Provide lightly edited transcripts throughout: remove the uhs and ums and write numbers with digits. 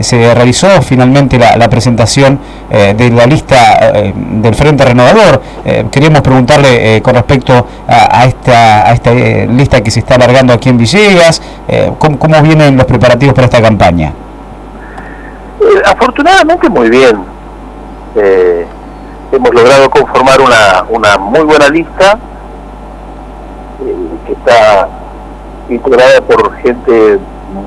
se realizó finalmente la presentación de la lista del Frente Renovador. Queríamos preguntarle con respecto a esta lista que se está alargando aquí en Villegas, ¿cómo vienen los preparativos para esta campaña? Afortunadamente muy bien. Hemos logrado conformar una muy buena lista que está integrada por gente,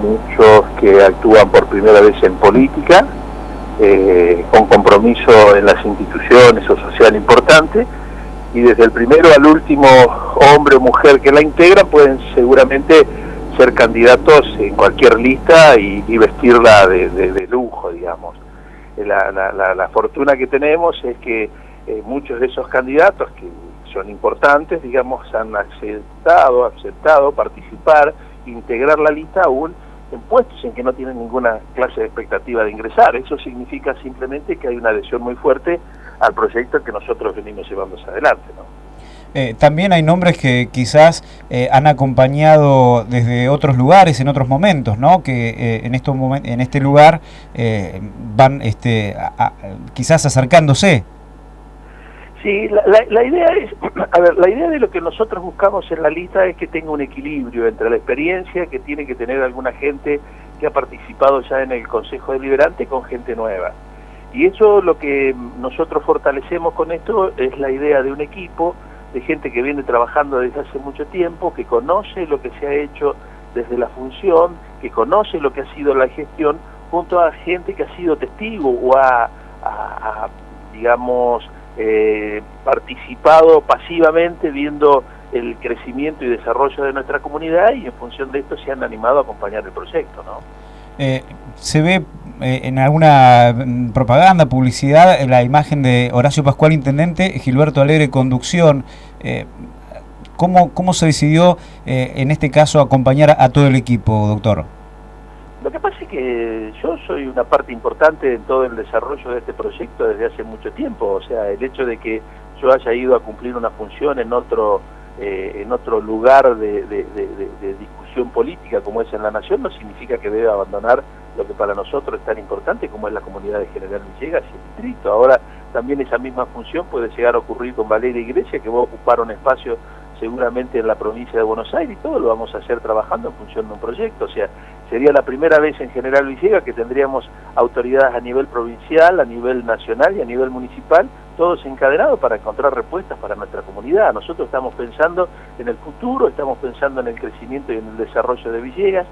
muchos que actúan por primera vez en política, con compromiso en las instituciones o social importante, y desde el primero al último hombre o mujer que la integra pueden seguramente ser candidatos en cualquier lista y vestirla de lujo, digamos. La fortuna que tenemos es que muchos de esos candidatos que son importantes, digamos, han aceptado participar, integrar la lista aún en puestos en que no tienen ninguna clase de expectativa de ingresar. Eso significa simplemente que hay una adhesión muy fuerte al proyecto que nosotros venimos llevando adelante, ¿no? También hay nombres que quizás han acompañado desde otros lugares, en otros momentos, ¿no? Que en este lugar van quizás acercándose. Sí, la idea es, a ver, la idea de lo que nosotros buscamos en la lista es que tenga un equilibrio entre la experiencia que tiene que tener alguna gente que ha participado ya en el Consejo Deliberante con gente nueva. Y eso, lo que nosotros fortalecemos con esto es la idea de un equipo de gente que viene trabajando desde hace mucho tiempo, que conoce lo que se ha hecho desde la función, que conoce lo que ha sido la gestión, junto a gente que ha sido testigo o digamos, participado pasivamente viendo el crecimiento y desarrollo de nuestra comunidad, y en función de esto se han animado a acompañar el proyecto, ¿no? Se ve en alguna propaganda, publicidad, la imagen de Horacio Pascual, intendente, Gilberto Alegre, conducción. ¿Cómo se decidió en este caso acompañar a todo el equipo, doctor? Lo que pasa es que yo soy una parte importante en todo el desarrollo de este proyecto desde hace mucho tiempo. O sea, el hecho de que yo haya ido a cumplir una función en otro lugar de discusión política como es en la Nación no significa que deba abandonar lo que para nosotros es tan importante como es la comunidad de General Villegas y el distrito. Ahora también esa misma función puede llegar a ocurrir con Valeria Iglesias, que va a ocupar un espacio seguramente en la provincia de Buenos Aires, y todo lo vamos a hacer trabajando en función de un proyecto. O sea, sería la primera vez en General Villegas que tendríamos autoridades a nivel provincial, a nivel nacional y a nivel municipal, todos encadenados para encontrar respuestas para nuestra comunidad. Nosotros estamos pensando en el futuro, estamos pensando en el crecimiento y en el desarrollo de Villegas.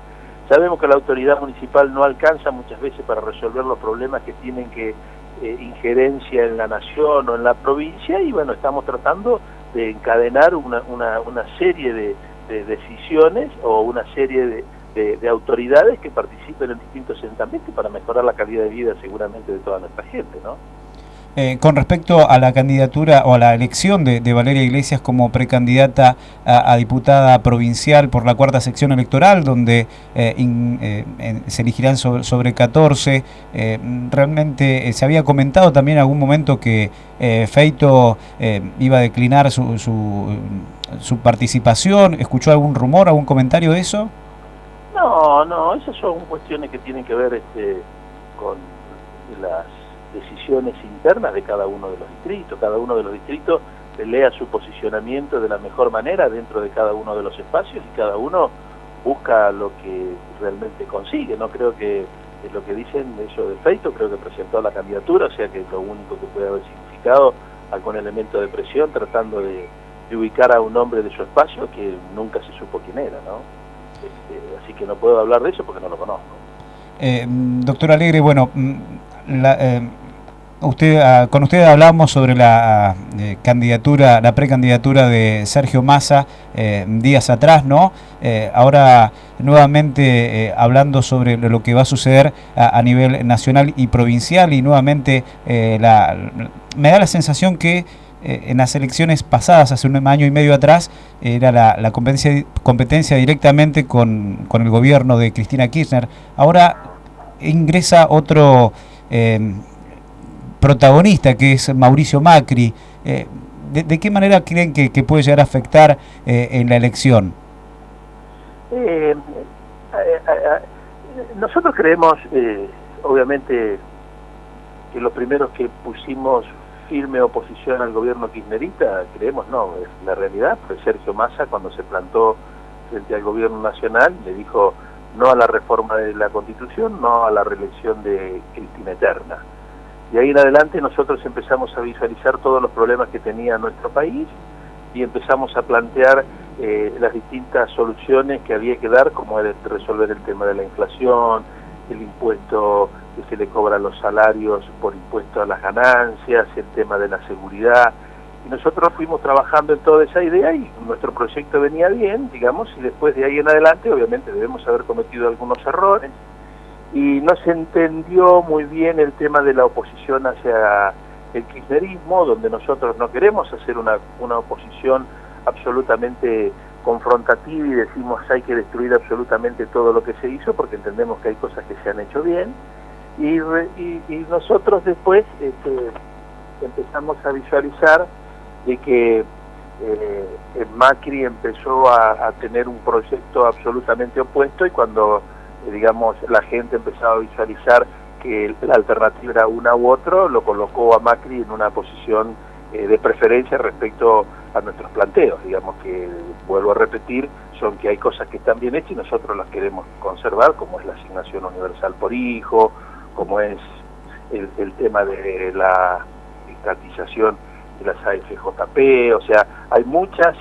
Sabemos que la autoridad municipal no alcanza muchas veces para resolver los problemas que tienen injerencia en la nación o en la provincia, y bueno, estamos tratando de encadenar una serie de decisiones o una serie de autoridades que participen en distintos estamentos para mejorar la calidad de vida seguramente de toda nuestra gente, ¿no? Con respecto a la candidatura o a la elección de Valeria Iglesias como precandidata a diputada provincial por la cuarta sección electoral, donde se elegirán sobre 14, realmente se había comentado también en algún momento que Feito iba a declinar su participación. ¿Escuchó algún rumor, algún comentario de eso? No, esas son cuestiones que tienen que ver con las decisiones internas de cada uno de los distritos. Cada uno de los distritos pelea su posicionamiento de la mejor manera dentro de cada uno de los espacios, y cada uno busca lo que realmente consigue. No creo que lo que dicen eso de Feito, creo que presentó la candidatura, o sea que lo único que puede haber significado algún elemento de presión tratando de ubicar a un hombre de su espacio que nunca se supo quién era, ¿no? Así que no puedo hablar de eso porque no lo conozco. Doctor Alegre, bueno, con usted hablamos sobre la candidatura, la precandidatura de Sergio Massa días atrás, ¿no? Ahora nuevamente hablando sobre lo que va a suceder a nivel nacional y provincial, y nuevamente me da la sensación que en las elecciones pasadas, hace un año y medio atrás, era la competencia directamente con el gobierno de Cristina Kirchner. Ahora ingresa otro protagonista, que es Mauricio Macri. ¿De qué manera creen que puede llegar a afectar en la elección? Nosotros creemos, obviamente que los primeros que pusimos firme oposición al gobierno kirchnerista, creemos no, es la realidad, fue Sergio Massa cuando se plantó frente al gobierno nacional, le dijo no a la reforma de la Constitución, no a la reelección de Cristina Eterna. Y ahí en adelante nosotros empezamos a visualizar todos los problemas que tenía nuestro país y empezamos a plantear las distintas soluciones que había que dar, como era resolver el tema de la inflación, el impuesto que se le cobra a los salarios por impuesto a las ganancias, el tema de la seguridad. Y nosotros fuimos trabajando en toda esa idea y nuestro proyecto venía bien, digamos, y después de ahí en adelante obviamente debemos haber cometido algunos errores y no se entendió muy bien el tema de la oposición hacia el kirchnerismo, donde nosotros no queremos hacer una oposición absolutamente confrontativa y decimos hay que destruir absolutamente todo lo que se hizo porque entendemos que hay cosas que se han hecho bien y nosotros después empezamos a visualizar de que Macri empezó a tener un proyecto absolutamente opuesto y cuando digamos la gente empezaba a visualizar que la alternativa era una u otro, lo colocó a Macri en una posición de preferencia respecto a nuestros planteos, digamos que, vuelvo a repetir, son que hay cosas que están bien hechas y nosotros las queremos conservar, como es la asignación universal por hijo, como es el tema de la estatización de las AFJP, o sea, hay muchos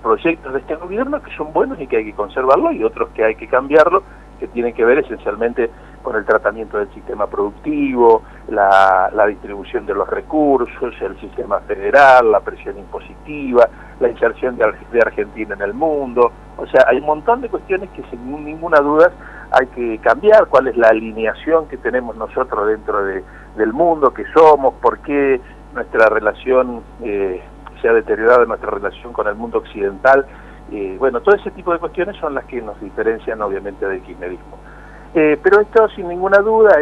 proyectos de este gobierno que son buenos y que hay que conservarlo y otros que hay que cambiarlo, que tienen que ver esencialmente con el tratamiento del sistema productivo, la distribución de los recursos, el sistema federal, la presión impositiva, la inserción de Argentina en el mundo. O sea, hay un montón de cuestiones que sin ninguna duda hay que cambiar, cuál es la alineación que tenemos nosotros dentro del mundo, que somos, por qué nuestra relación se ha deteriorado, nuestra relación con el mundo occidental. Bueno, todo ese tipo de cuestiones son las que nos diferencian obviamente del kirchnerismo. Pero esto sin ninguna duda,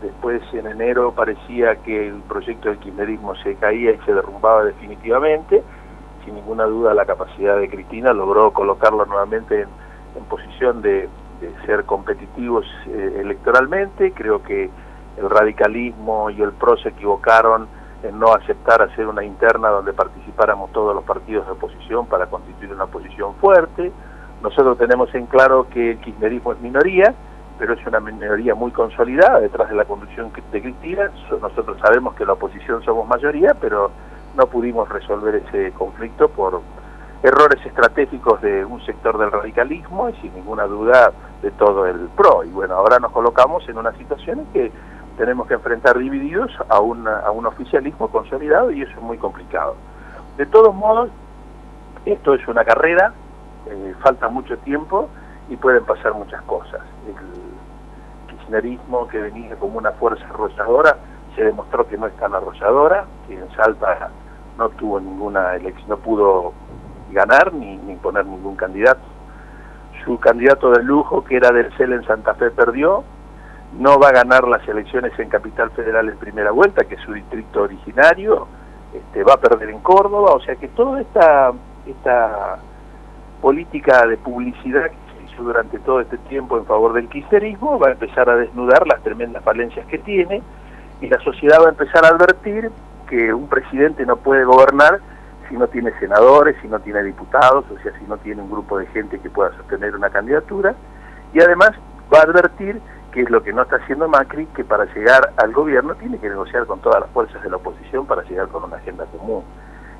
después en enero parecía que el proyecto del kirchnerismo se caía y se derrumbaba definitivamente. Sin ninguna duda la capacidad de Cristina logró colocarlo nuevamente en posición de ser competitivos electoralmente. Creo que el radicalismo y el PRO se equivocaron en no aceptar hacer una interna donde participáramos todos los partidos de oposición para constituir una oposición fuerte. Nosotros tenemos en claro que el kirchnerismo es minoría, pero es una minoría muy consolidada detrás de la conducción de Cristina. Nosotros sabemos que la oposición somos mayoría, pero no pudimos resolver ese conflicto por errores estratégicos de un sector del radicalismo y sin ninguna duda de todo el PRO. Y bueno, ahora nos colocamos en una situación en que tenemos que enfrentar divididos a un oficialismo consolidado y eso es muy complicado. De todos modos, esto es una carrera, falta mucho tiempo y pueden pasar muchas cosas. El kirchnerismo, que venía como una fuerza arrolladora, se demostró que no es tan arrolladora, que en Salta no tuvo ninguna elección, no pudo ganar ni poner ningún candidato. Su candidato de lujo, que era del CEL en Santa Fe, perdió. No va a ganar las elecciones en Capital Federal en primera vuelta, que es su distrito originario, va a perder en Córdoba, o sea que toda esta política de publicidad que se hizo durante todo este tiempo en favor del kirchnerismo va a empezar a desnudar las tremendas falencias que tiene y la sociedad va a empezar a advertir que un presidente no puede gobernar si no tiene senadores, si no tiene diputados, o sea, si no tiene un grupo de gente que pueda sostener una candidatura, y además va a advertir, que es lo que no está haciendo Macri, que para llegar al gobierno tiene que negociar con todas las fuerzas de la oposición para llegar con una agenda común.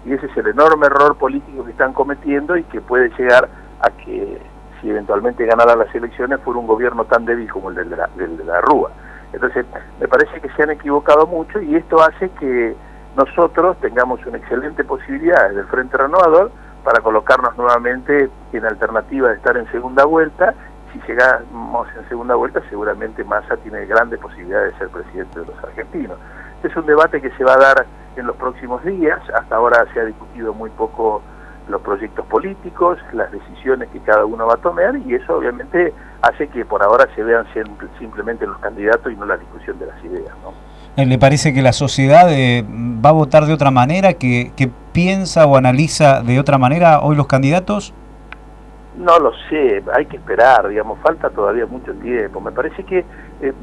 Y ese es el enorme error político que están cometiendo y que puede llegar a que, si eventualmente ganara las elecciones, fuera un gobierno tan débil como el de la Rúa. Entonces, me parece que se han equivocado mucho y esto hace que nosotros tengamos una excelente posibilidad desde el Frente Renovador para colocarnos nuevamente en alternativa de estar en segunda vuelta. Si llegamos en segunda vuelta, seguramente Massa tiene grandes posibilidades de ser presidente de los argentinos. Este es un debate que se va a dar en los próximos días. Hasta ahora se ha discutido muy poco los proyectos políticos, las decisiones que cada uno va a tomar, y eso obviamente hace que por ahora se vean simplemente los candidatos y no la discusión de las ideas, ¿no? ¿Le parece que la sociedad va a votar de otra manera, que piensa o analiza de otra manera hoy los candidatos? No lo sé, hay que esperar, digamos, falta todavía mucho tiempo. Me parece que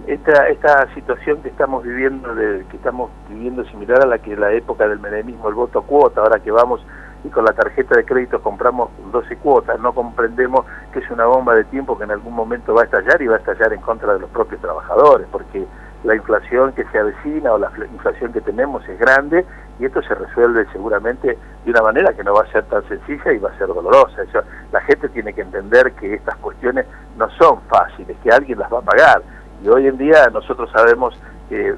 esta situación que estamos viviendo similar a la época del menemismo, el voto a cuota, ahora que vamos y con la tarjeta de crédito compramos 12 cuotas, no comprendemos que es una bomba de tiempo que en algún momento va a estallar y va a estallar en contra de los propios trabajadores, porque la inflación que se avecina o la inflación que tenemos es grande y esto se resuelve seguramente de una manera que no va a ser tan sencilla y va a ser dolorosa. La gente tiene que entender que estas cuestiones no son fáciles, que alguien las va a pagar. Y hoy en día nosotros sabemos que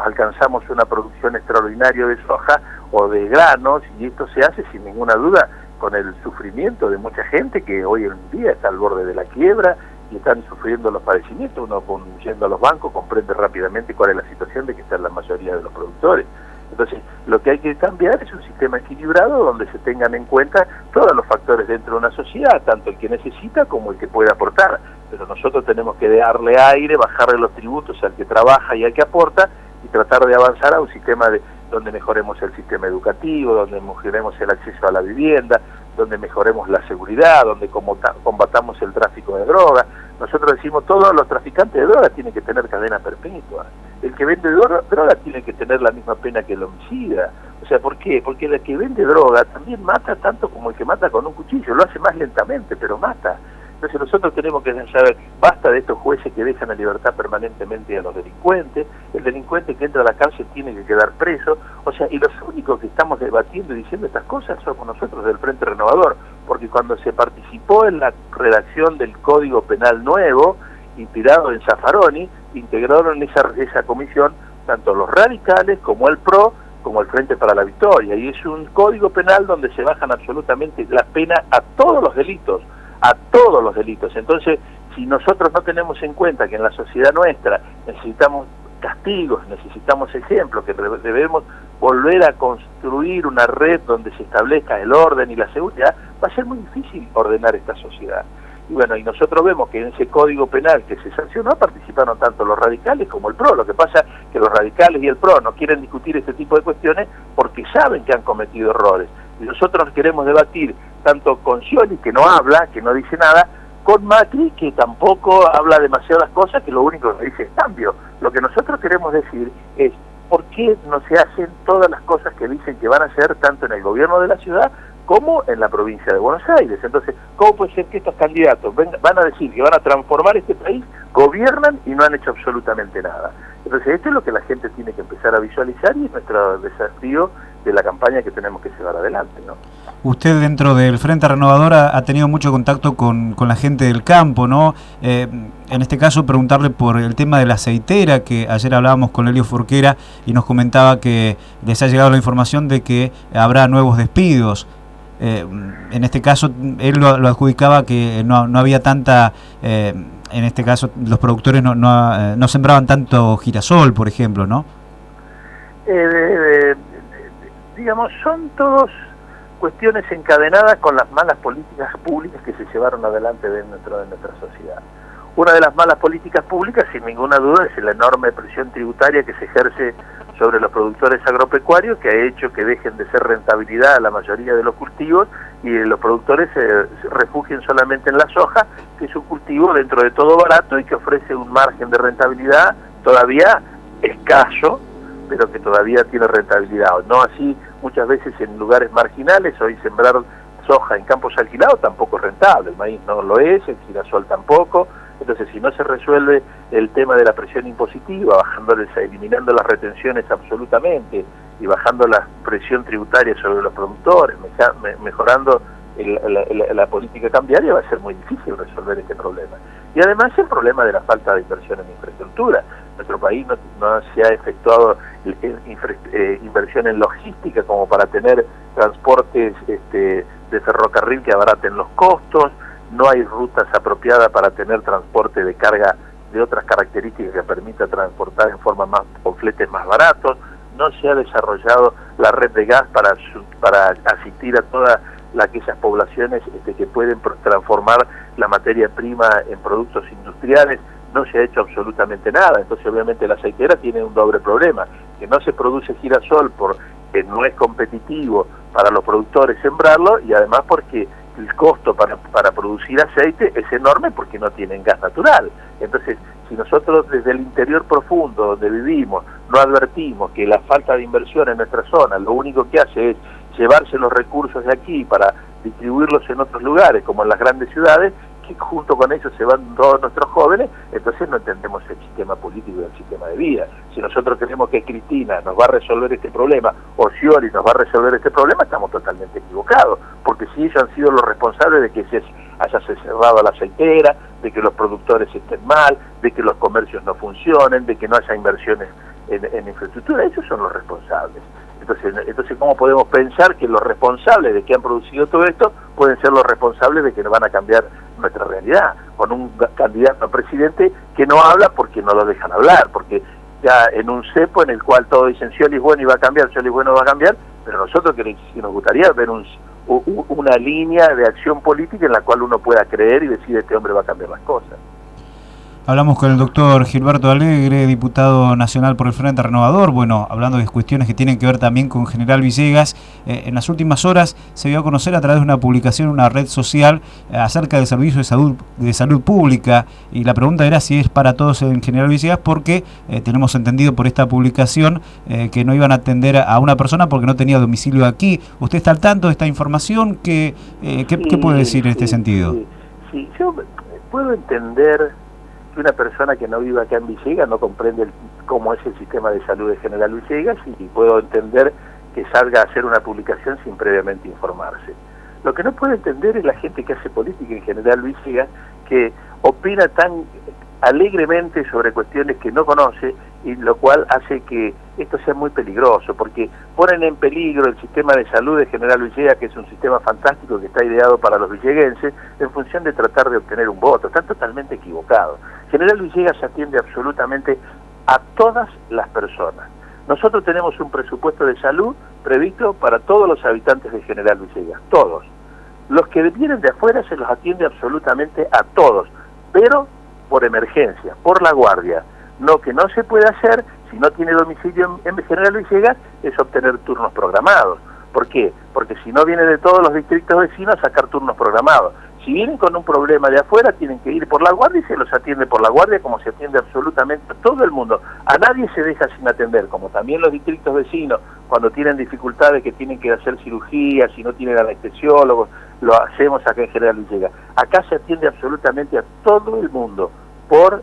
alcanzamos una producción extraordinaria de soja o de granos y esto se hace sin ninguna duda con el sufrimiento de mucha gente que hoy en día está al borde de la quiebra y están sufriendo los padecimientos. Uno yendo a los bancos comprende rápidamente cuál es la situación de que están la mayoría de los productores. Entonces, lo que hay que cambiar es un sistema equilibrado donde se tengan en cuenta todos los factores dentro de una sociedad, tanto el que necesita como el que puede aportar. Pero nosotros tenemos que darle aire, bajarle los tributos al que trabaja y al que aporta y tratar de avanzar a un sistema donde mejoremos el sistema educativo, donde mejoremos el acceso a la vivienda, donde mejoremos la seguridad, donde combatamos el tráfico de drogas. Nosotros decimos todos los traficantes de drogas tienen que tener cadena perpetua. El que vende droga tiene que tener la misma pena que el homicida. O sea, ¿por qué? Porque el que vende droga también mata tanto como el que mata con un cuchillo. Lo hace más lentamente, pero mata. Entonces nosotros tenemos que saber, basta de estos jueces que dejan en libertad permanentemente a los delincuentes, el delincuente que entra a la cárcel tiene que quedar preso, o sea, y los únicos que estamos debatiendo y diciendo estas cosas somos nosotros del Frente Renovador, porque cuando se participó en la redacción del Código Penal nuevo, inspirado en Zaffaroni, integraron esa comisión tanto los radicales como el PRO, como el Frente para la Victoria, y es un código penal donde se bajan absolutamente la pena a todos los delitos, Entonces, si nosotros no tenemos en cuenta que en la sociedad nuestra necesitamos castigos, necesitamos ejemplos, que debemos volver a construir una red donde se establezca el orden y la seguridad, va a ser muy difícil ordenar esta sociedad. Y bueno, y nosotros vemos que en ese código penal que se sancionó participaron tanto los radicales como el PRO. Lo que pasa es que los radicales y el PRO no quieren discutir este tipo de cuestiones porque saben que han cometido errores. Y nosotros queremos debatir tanto con Scioli, que no habla, que no dice nada, con Macri, que tampoco habla demasiadas cosas, que lo único que dice es cambio. Lo que nosotros queremos decir es por qué no se hacen todas las cosas que dicen que van a hacer tanto en el gobierno de la ciudad como en la provincia de Buenos Aires. Entonces, ¿cómo puede ser que estos candidatos van a decir que van a transformar este país, gobiernan y no han hecho absolutamente nada? Entonces, esto es lo que la gente tiene que empezar a visualizar y es nuestro desafío de la campaña que tenemos que llevar adelante, ¿no? Usted dentro del Frente Renovador ha tenido mucho contacto con la gente del campo, ¿no? En este caso, preguntarle por el tema de la aceitera, que ayer hablábamos con Elio Forquera y nos comentaba que les ha llegado la información de que habrá nuevos despidos. En este caso, él lo adjudicaba que no había tanta... en este caso, los productores no sembraban tanto girasol, por ejemplo, ¿no? Digamos, son todos cuestiones encadenadas con las malas políticas públicas que se llevaron adelante dentro de nuestra sociedad. Una de las malas políticas públicas, sin ninguna duda, es la enorme presión tributaria que se ejerce sobre los productores agropecuarios, que ha hecho que dejen de ser rentabilidad a la mayoría de los cultivos y los productores se refugien solamente en la soja, que es un cultivo dentro de todo barato y que ofrece un margen de rentabilidad todavía escaso, pero que todavía tiene rentabilidad. No así muchas veces en lugares marginales. Hoy sembrar soja en campos alquilados tampoco es rentable, el maíz no lo es, el girasol tampoco. Entonces, si no se resuelve el tema de la presión impositiva, eliminando las retenciones absolutamente y bajando la presión tributaria sobre los productores, mejorando la política cambiaria, va a ser muy difícil resolver este problema. Y además el problema de la falta de inversión en infraestructura. Nuestro país no se ha efectuado inversión en logística como para tener transportes de ferrocarril que abaraten los costos. No hay rutas apropiadas para tener transporte de carga de otras características que permita transportar en forma con fletes más baratos. No se ha desarrollado la red de gas para asistir a todas aquellas poblaciones que pueden transformar la materia prima en productos industriales. No se ha hecho absolutamente nada. Entonces, obviamente, la aceitera tiene un doble problema: que no se produce girasol porque no es competitivo para los productores sembrarlo, y además porque el costo para producir aceite es enorme porque no tienen gas natural. Entonces, si nosotros desde el interior profundo donde vivimos no advertimos que la falta de inversión en nuestra zona lo único que hace es llevarse los recursos de aquí para distribuirlos en otros lugares, como en las grandes ciudades, que junto con ellos se van todos nuestros jóvenes, entonces no entendemos el sistema político y el sistema de vida. Si nosotros creemos que Cristina nos va a resolver este problema, o Scioli nos va a resolver este problema, estamos totalmente equivocados, porque si ellos han sido los responsables de que se haya cerrado la aceitera, de que los productores estén mal, de que los comercios no funcionen, de que no haya inversiones en infraestructura, ellos son los responsables. Entonces, ¿cómo podemos pensar que los responsables de que han producido todo esto pueden ser los responsables de que nos van a cambiar nuestra realidad? Con un candidato a presidente que no habla porque no lo dejan hablar, porque ya en un cepo en el cual todos dicen Scioli es bueno y va a cambiar, Scioli es bueno va a cambiar, pero nosotros que nos gustaría ver una línea de acción política en la cual uno pueda creer y decir este hombre va a cambiar las cosas. Hablamos con el doctor Gilberto Alegre, diputado nacional por el Frente Renovador, bueno, hablando de cuestiones que tienen que ver también con General Villegas. En las últimas horas se dio a conocer a través de una publicación en una red social acerca del servicio de salud pública, y la pregunta era si es para todos en General Villegas, porque tenemos entendido por esta publicación que no iban a atender a una persona porque no tenía domicilio aquí. ¿Usted está al tanto de esta información? ¿Qué puede decir en este sentido? Sí, yo puedo entender que una persona que no vive acá en Villegas no comprende cómo es el sistema de salud de General Villegas, y puedo entender que salga a hacer una publicación sin previamente informarse. Lo que no puedo entender es la gente que hace política en General Villegas, que opina tan alegremente sobre cuestiones que no conoce, y lo cual hace que esto sea muy peligroso, porque ponen en peligro el sistema de salud de General Villegas, que es un sistema fantástico que está ideado para los villeguenses, en función de tratar de obtener un voto. Están totalmente equivocados. General Villegas atiende absolutamente a todas las personas. Nosotros tenemos un presupuesto de salud previsto para todos los habitantes de General Villegas, todos. Los que vienen de afuera se los atiende absolutamente a todos, pero por emergencia, por la guardia. Lo que no se puede hacer, si no tiene domicilio en General Villegas, es obtener turnos programados. ¿Por qué? Porque si no viene de todos los distritos vecinos, sacar turnos programados. Si vienen con un problema de afuera, tienen que ir por la guardia y se los atiende por la guardia, como se atiende absolutamente a todo el mundo. A nadie se deja sin atender, como también los distritos vecinos, cuando tienen dificultades que tienen que hacer cirugía, si no tienen anestesiólogos, lo hacemos acá en General Villegas. Acá se atiende absolutamente a todo el mundo por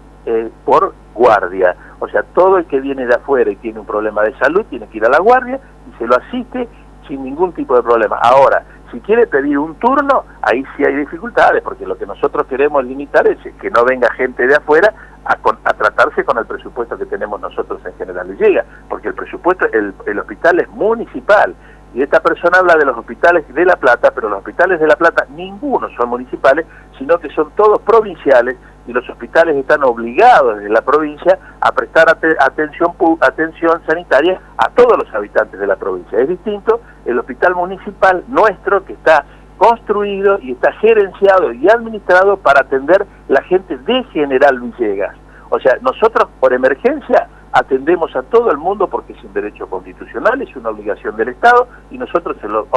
guardia. O sea, todo el que viene de afuera y tiene un problema de salud tiene que ir a la guardia y se lo asiste sin ningún tipo de problema. Ahora, si quiere pedir un turno, ahí sí hay dificultades, porque lo que nosotros queremos limitar es que no venga gente de afuera a tratarse con el presupuesto que tenemos nosotros en General Villegas, porque el presupuesto, el hospital es municipal, y esta persona habla de los hospitales de La Plata, pero los hospitales de La Plata ninguno son municipales, sino que son todos provinciales, y los hospitales están obligados desde la provincia a prestar atención sanitaria a todos los habitantes de la provincia. Es distinto el hospital municipal nuestro, que está construido y está gerenciado y administrado para atender la gente de General Villegas. O sea, nosotros por emergencia atendemos a todo el mundo porque es un derecho constitucional, es una obligación del Estado, y nosotros se lo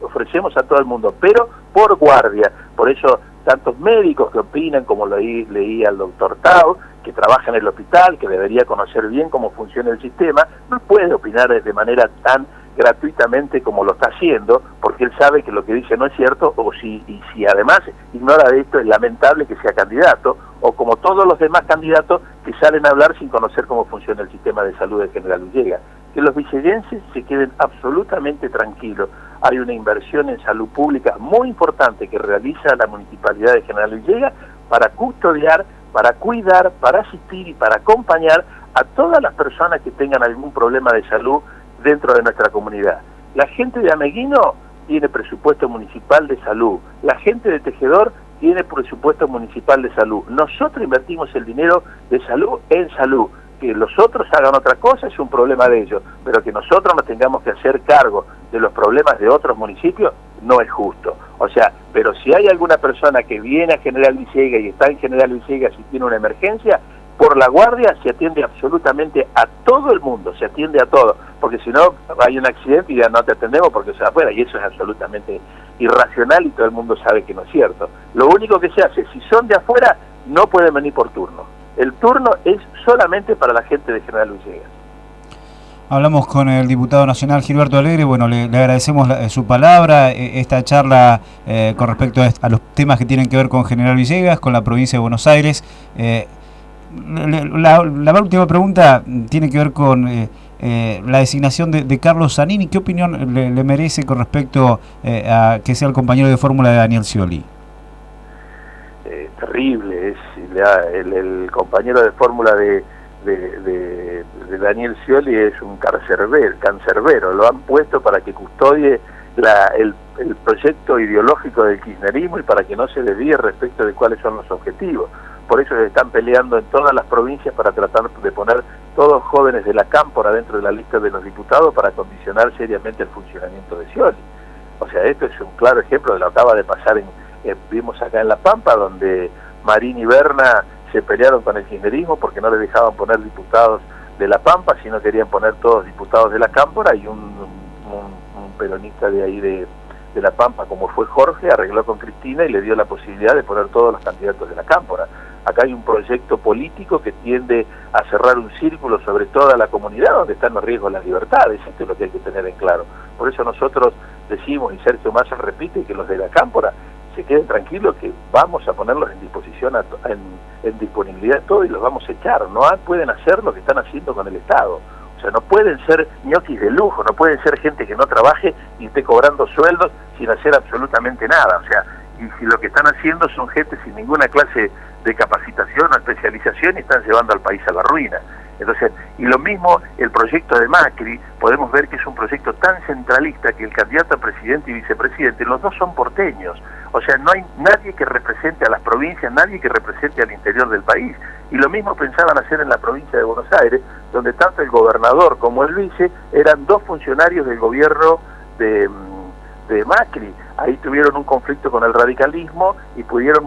ofrecemos a todo el mundo, pero por guardia. Por eso tantos médicos que opinan, como leí al doctor Tao, que trabaja en el hospital, que debería conocer bien cómo funciona el sistema, no puede opinar de manera tan gratuitamente como lo está haciendo, porque él sabe que lo que dice no es cierto, y si además ignora de esto, es lamentable que sea candidato, o como todos los demás candidatos que salen a hablar sin conocer cómo funciona el sistema de salud de General Villegas. Que los villeguenses se queden absolutamente tranquilos. Hay una inversión en salud pública muy importante que realiza la Municipalidad de General Villegas para custodiar, para cuidar, para asistir y para acompañar a todas las personas que tengan algún problema de salud dentro de nuestra comunidad. La gente de Ameguino tiene presupuesto municipal de salud, la gente de Tejedor tiene presupuesto municipal de salud. Nosotros invertimos el dinero de salud en salud. Que los otros hagan otra cosa es un problema de ellos, pero que nosotros nos tengamos que hacer cargo de los problemas de otros municipios no es justo. O sea, pero si hay alguna persona que viene a General Villegas y está en General Villegas y tiene una emergencia, por la guardia se atiende absolutamente a todo el mundo, se atiende a todo, porque si no hay un accidente y ya no te atendemos porque se va afuera, y eso es absolutamente irracional y todo el mundo sabe que no es cierto. Lo único que se hace, si son de afuera, no pueden venir por turno. El turno es solamente para la gente de General Villegas. Hablamos con el diputado nacional Gilberto Alegre. Bueno, le agradecemos su palabra, esta charla con respecto a los temas que tienen que ver con General Villegas, con la provincia de Buenos Aires. La última pregunta tiene que ver con la designación de Carlos Zanini. ¿Qué opinión le merece con respecto a que sea el compañero de fórmula de Daniel Scioli? Terrible, es el compañero de fórmula de Daniel Scioli es un cancerbero, lo han puesto para que custodie el proyecto ideológico del kirchnerismo y para que no se desvíe respecto de cuáles son los objetivos. Por eso se están peleando en todas las provincias para tratar de poner todos jóvenes de la cámpora dentro de la lista de los diputados para condicionar seriamente el funcionamiento de Scioli. O sea, esto es un claro ejemplo de lo que acaba de pasar vimos acá en La Pampa, donde Marín y Berna se pelearon con el kirchnerismo porque no le dejaban poner diputados de La Pampa, sino querían poner todos diputados de la cámpora, y un peronista de ahí de La Pampa, como fue Jorge, arregló con Cristina y le dio la posibilidad de poner todos los candidatos de la cámpora. Acá hay un proyecto político que tiende a cerrar un círculo sobre toda la comunidad donde están los riesgos las libertades. Esto es lo que hay que tener en claro. Por eso nosotros decimos, y Sergio Massa repite, que los de la cámpora se queden tranquilos, que vamos a ponerlos en disposición, en disponibilidad todo, y los vamos a echar. No pueden hacer lo que están haciendo con el Estado. O sea, no pueden ser ñoquis de lujo, no pueden ser gente que no trabaje y esté cobrando sueldos sin hacer absolutamente nada. O sea, y si lo que están haciendo son gente sin ninguna clase de capacitación o especialización, y están llevando al país a la ruina. Entonces, y lo mismo el proyecto de Macri, podemos ver que es un proyecto tan centralista que el candidato a presidente y vicepresidente, los dos son porteños. O sea, no hay nadie que represente a las provincias, nadie que represente al interior del país. Y lo mismo pensaban hacer en la provincia de Buenos Aires, donde tanto el gobernador como el vice eran dos funcionarios del gobierno de Macri. Ahí tuvieron un conflicto con el radicalismo y pudieron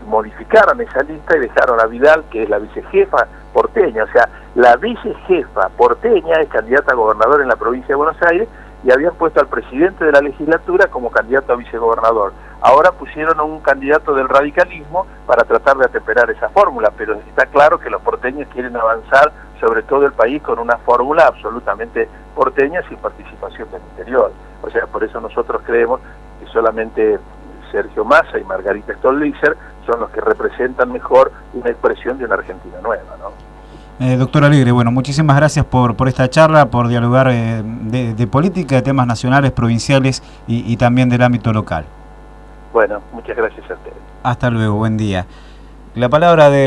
modificaron esa lista y dejaron a Vidal, que es la vicejefa porteña. O sea, la vicejefa porteña es candidata a gobernador en la provincia de Buenos Aires, y habían puesto al presidente de la legislatura como candidato a vicegobernador. Ahora pusieron a un candidato del radicalismo para tratar de atemperar esa fórmula, pero está claro que los porteños quieren avanzar sobre todo el país con una fórmula absolutamente porteña, sin participación del interior. O sea, por eso nosotros creemos que solamente Sergio Massa y Margarita Stolbizer son los que representan mejor una expresión de una Argentina nueva, ¿no? Doctor Alegre, bueno, muchísimas gracias por esta charla, por dialogar de política, de temas nacionales, provinciales y también del ámbito local. Bueno, muchas gracias a ustedes. Hasta luego, buen día. La palabra de